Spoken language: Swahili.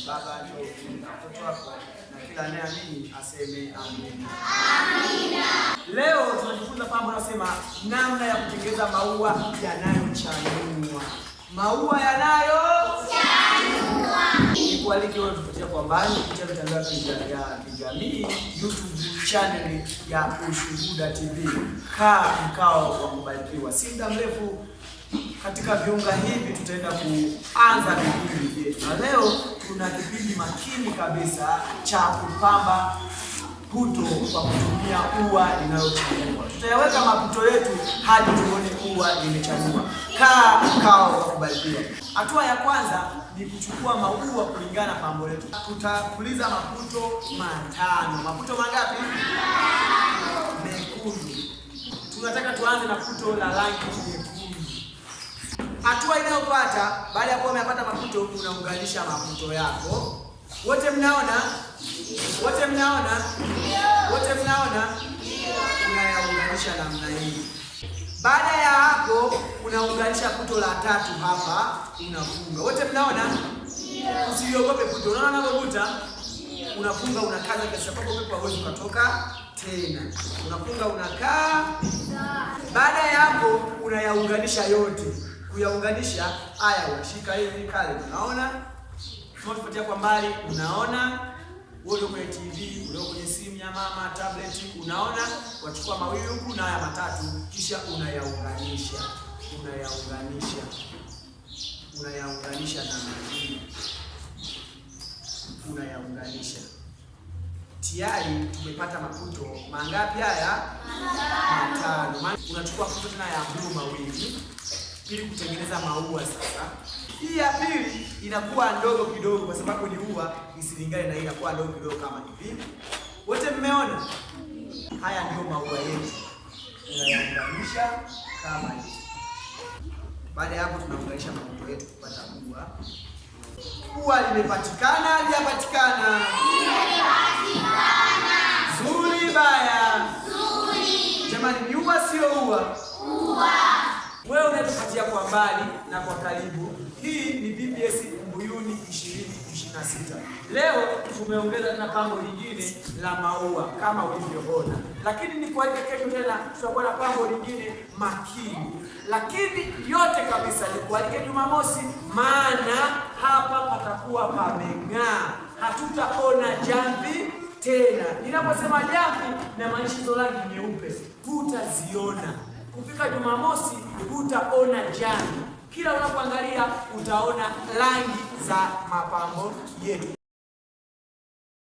Baba ndio mtoto wako na kila anayeamini aseme amina. Amina. Leo tunajifunza mambo yanasema namna ya kutengeneza maua yanayochanua. Maua yanayochanua. Nikualike wewe tupatie kwa mbali kupitia mitandao ya kijamii, YouTube channel ya Ushuhuda TV. Kaa mkao wa kubarikiwa. Si muda mrefu katika viunga hivi tutaenda kuanza vipindi vyetu. Na leo tuna kipindi makini kabisa cha kupamba puto kwa kutumia ua linalochanua. Tutayaweka maputo yetu hadi tuone ua limechanua. Kaa mkao wa kubarikiwa. Hatua ya kwanza ni kuchukua maua kulingana na pambo letu. Tutapuliza maputo 5. Maputo mangapi? Mekundu. Tunataka tuanze na puto la rangi nyekundu. Hatua inayofuata baada ya kuwa umepata maputo, unaunganisha maputo yako. Wote mnaona? Wote mnaona? Wote mnaona? Unayaunganisha namna hii. Baada ya hapo unaunganisha puto la 3 hapa, unafunga. Wote mnaona? Usiogope puto. Unaona unavyovuta? Unafunga, unakaza kiasi kwamba upepo hauwezi kutoka tena. Unafunga, unakaa. Baada ya hapo unayaunganisha yote. Kuyaunganisha haya, unashika hivi kale. Unaona? Tunafuatia kwa mbali, unaona? Wewe kwenye TV, wewe kwenye simu ya mama, tablet, unaona? Wachukua mawili huku na haya 3, kisha unayaunganisha. Unayaunganisha namna hii. Unayaunganisha. Tayari tumepata maputo mangapi haya? 5. Unachukua puto tena ya blue mawili ili kutengeneza maua sasa. Hii ya pili inakuwa ndogo kidogo kwa sababu ni ua, isilingane na hii, inakuwa ndogo kidogo kama hivi. Wote mmeona? Haya ndio maua yetu. Tunayaunganisha kama hivi. Baada ya hapo tunaunganisha maputo yetu kupata ua. Ua limepatikana, halijapatikana? Limepatikana. Zuri baya? Zuri. Jamani, ni ua sio ua? Ua. Wewe unatupatia kwa mbali na kwa karibu. Hii ni VBS Mbuyuni 2026. Leo tumeongeza tena pambo lingine la maua kama ulivyoona. Lakini ni kwa kesho tena tutakuwa na pambo lingine makini. Lakini yote kabisa ni kwa Jumamosi, maana hapa patakuwa pameng'aa. Hatutaona jamvi tena. Ninaposema jamvi na maanisha hizo rangi nyeupe hutaziona. Kufika Jumamosi utaona jamvi. Kila unapoangalia utaona rangi za mapambo yetu.